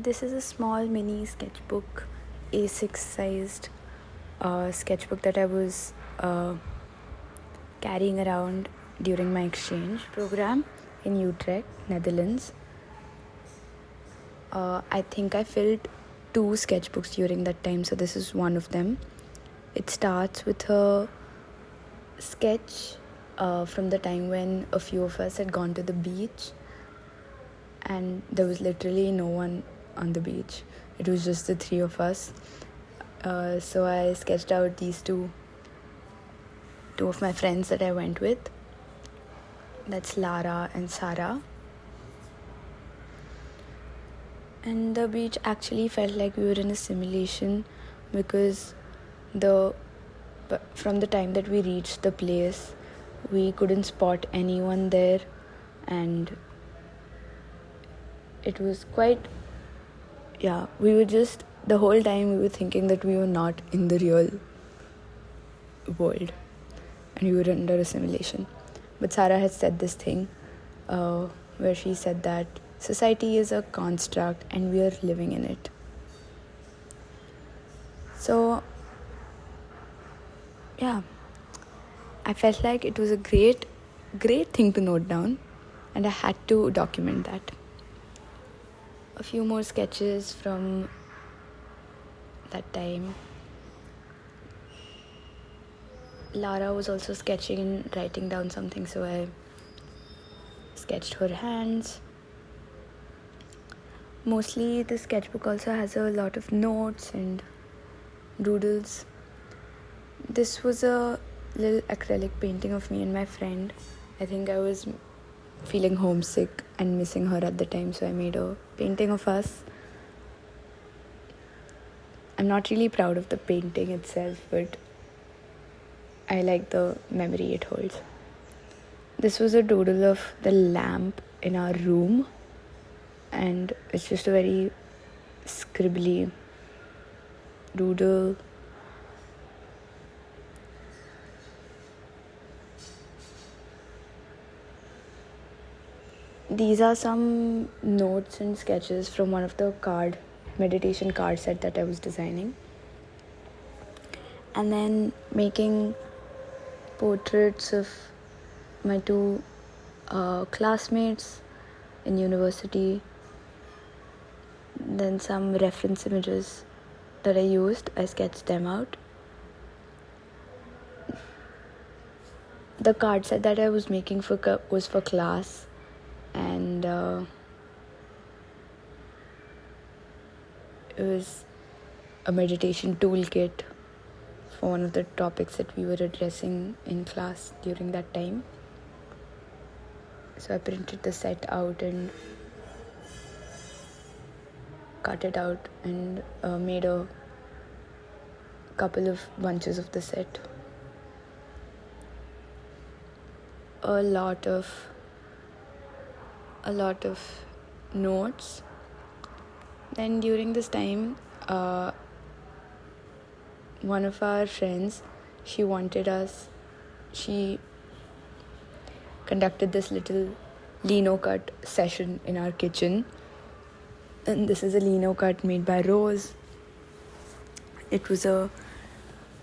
This is a small mini sketchbook, A6 sized sketchbook that I was carrying around during my exchange program in Utrecht, Netherlands. I think I filled 2 sketchbooks during that time, so this is one of them. It starts with a sketch from the time when a few of us had gone to the beach and there was literally no one on the beach. It was just the 3 of us. So I sketched out these two of my friends that I went with. That's Lara and Sarah. And the beach actually felt like we were in a simulation because from the time that we reached the place, we couldn't spot anyone there, and it was quite, we were just, the whole time we were thinking that we were not in the real world and we were under a simulation. But Sarah had said this thing where she said that society is a construct and we are living in it. So, I felt like it was a great thing to note down, and I had to document that. A few more sketches from that time. Lara was also sketching and writing down something, so I sketched her hands. Mostly the sketchbook also has a lot of notes and doodles. This was a little acrylic painting of me and my friend. I think I was feeling homesick and missing her at the time, so I made a painting of us. I'm not really proud of the painting itself, but I like the memory it holds. This was a doodle of the lamp in our room, and it's just a very scribbly doodle. These are some notes and sketches from one of the meditation card set that I was designing. And then making portraits of my 2 classmates in university. Then some reference images that I used, I sketched them out. The card set that I was making was for class, and it was a meditation toolkit for one of the topics that we were addressing in class during that time. So I printed the set out and cut it out and made a couple of bunches of the set. A lot of notes. Then during this time, one of our friends, she conducted this little lino cut session in our kitchen. And this is a lino cut made by Rose. It was a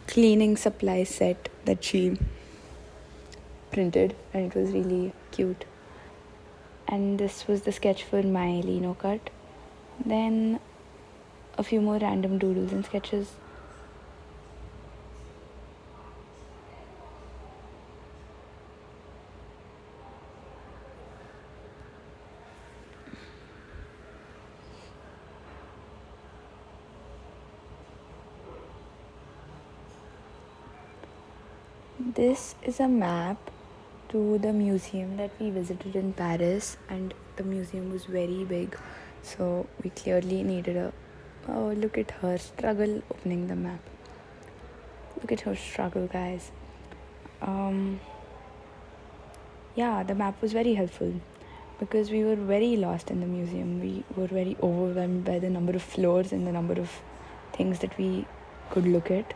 cleaning supply set that she printed, and it was really cute. And this was the sketch for my lino cut. Then a few more random doodles and sketches. This is a map to the museum that we visited in Paris, and the museum was very big, so we clearly needed look at her struggle opening the map. Look at her struggle, guys. The map was very helpful because we were very lost in the museum. We were very overwhelmed by the number of floors and the number of things that we could look at.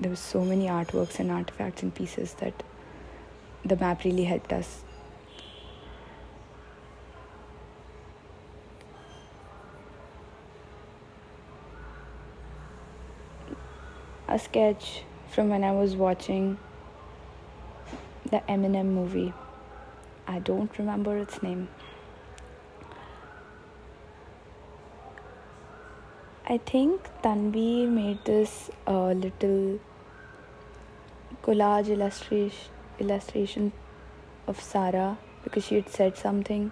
There were so many artworks and artifacts and pieces that the map really helped us. a sketch from when I was watching the Eminem movie. I don't remember its name. I think Tanvi made this little collage illustration of Sarah because she had said something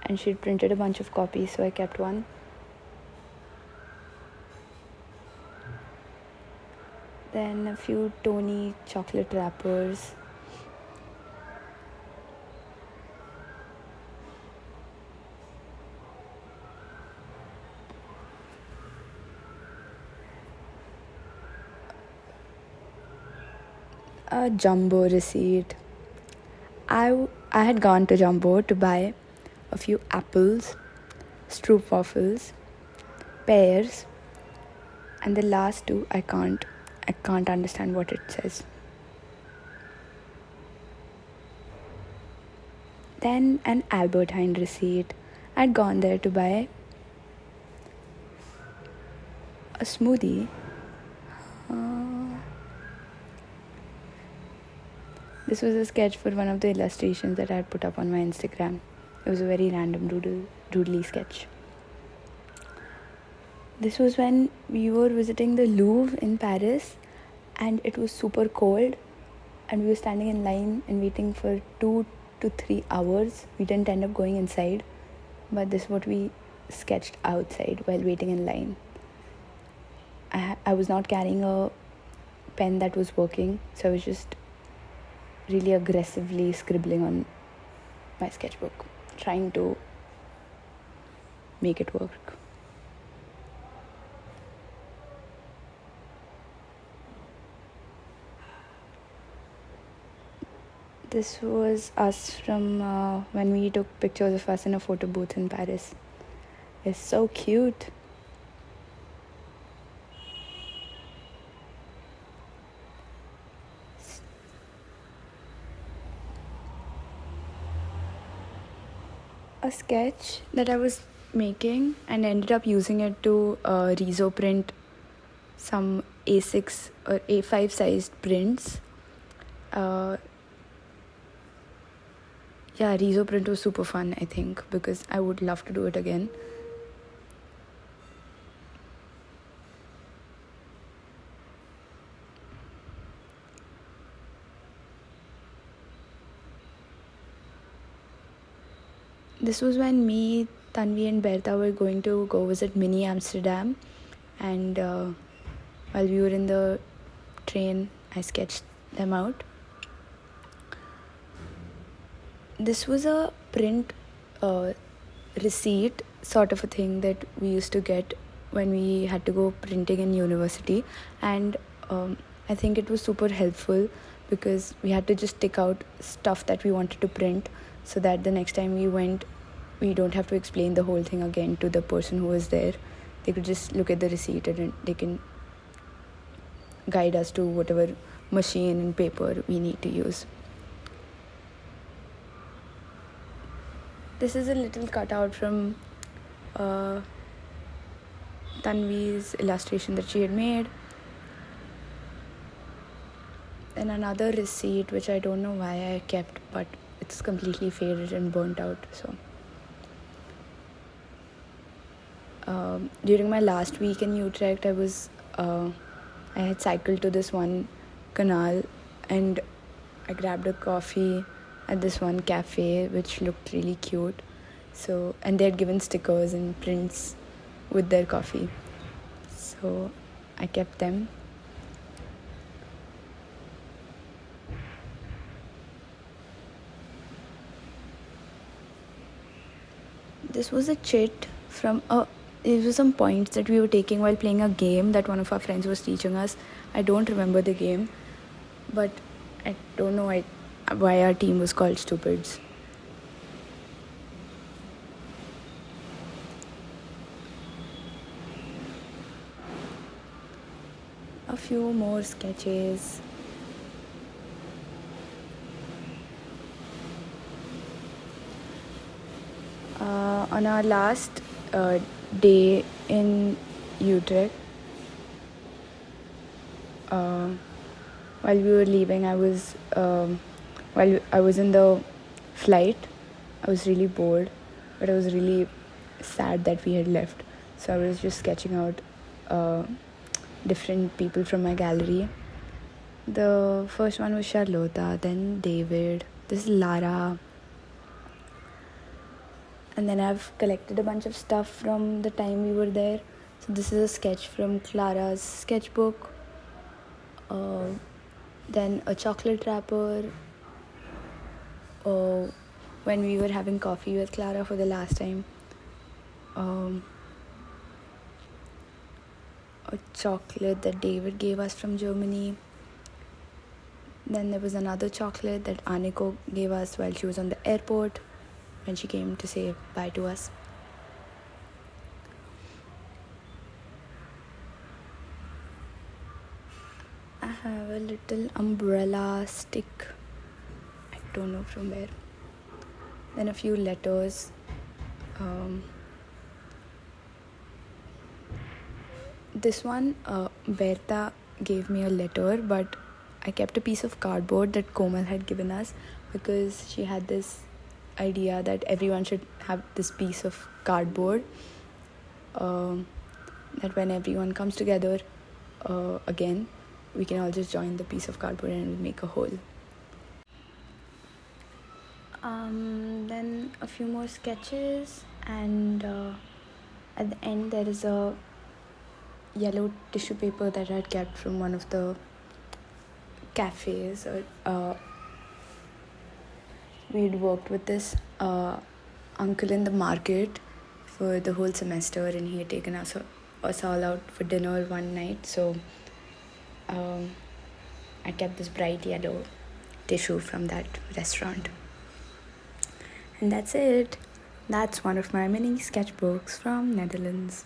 and she had printed a bunch of copies, so I kept one. Then a few Tony chocolate wrappers. A Jumbo receipt. I had gone to Jumbo to buy a few apples, stroopwafels, pears, and the last two I can't understand what it says. Then an Albertine receipt. I'd gone there to buy a smoothie. This was a sketch for one of the illustrations that I had put up on my Instagram. It was a very random doodly sketch. This was when we were visiting the Louvre in Paris and it was super cold and we were standing in line and waiting for 2 to 3 hours. We didn't end up going inside, but this is what we sketched outside while waiting in line. I was not carrying a pen that was working, so I was just really aggressively scribbling on my sketchbook, trying to make it work. This was us from when we took pictures of us in a photo booth in Paris. It's so cute. A sketch that I was making and ended up using it to reso print some A6 or A5 sized prints. Reso print was super fun, I think, because I would love to do it again. This was when me, Tanvi and Bertha were going to go visit mini Amsterdam, and while we were in the train, I sketched them out. This was a print receipt sort of a thing that we used to get when we had to go printing in university, and I think it was super helpful because we had to just tick out stuff that we wanted to print so that the next time we went, we don't have to explain the whole thing again to the person who was there. They could just look at the receipt and they can guide us to whatever machine and paper we need to use. This is a little cutout from Tanvi's illustration that she had made. And another receipt which I don't know why I kept, but it's completely faded and burnt out. So during my last week in Utrecht, I had cycled to this one canal and I grabbed a coffee at this one cafe which looked really cute. So, and they had given stickers and prints with their coffee, so I kept them. This was a chit from these were some points that we were taking while playing a game that one of our friends was teaching us. I don't remember the game, but I don't know why our team was called Stupids. A few more sketches. On our last day in Utrecht, while we were leaving, while I was in the flight, I was really bored, but I was really sad that we had left. So I was just sketching out different people from my gallery. The first one was Charlotta, then David, this is Lara, and then I've collected a bunch of stuff from the time we were there. So this is a sketch from Clara's sketchbook, then a chocolate wrapper, when we were having coffee with Clara for the last time, a chocolate that David gave us from Germany. Then there was another chocolate that Aniko gave us while she was on the airport when she came to say bye to us. I have a little umbrella stick. I don't know from where. Then a few letters. This one, Berta gave me a letter, but I kept a piece of cardboard that Komal had given us because she had this idea that everyone should have this piece of cardboard, that when everyone comes together again, we can all just join the piece of cardboard and we'll make a whole. Then a few more sketches, and at the end there is a yellow tissue paper that I had kept from one of the cafes. We'd worked with this uncle in the market for the whole semester, and he had taken us all out for dinner one night. So I kept this bright yellow tissue from that restaurant. And that's it. That's one of my mini sketchbooks from Netherlands.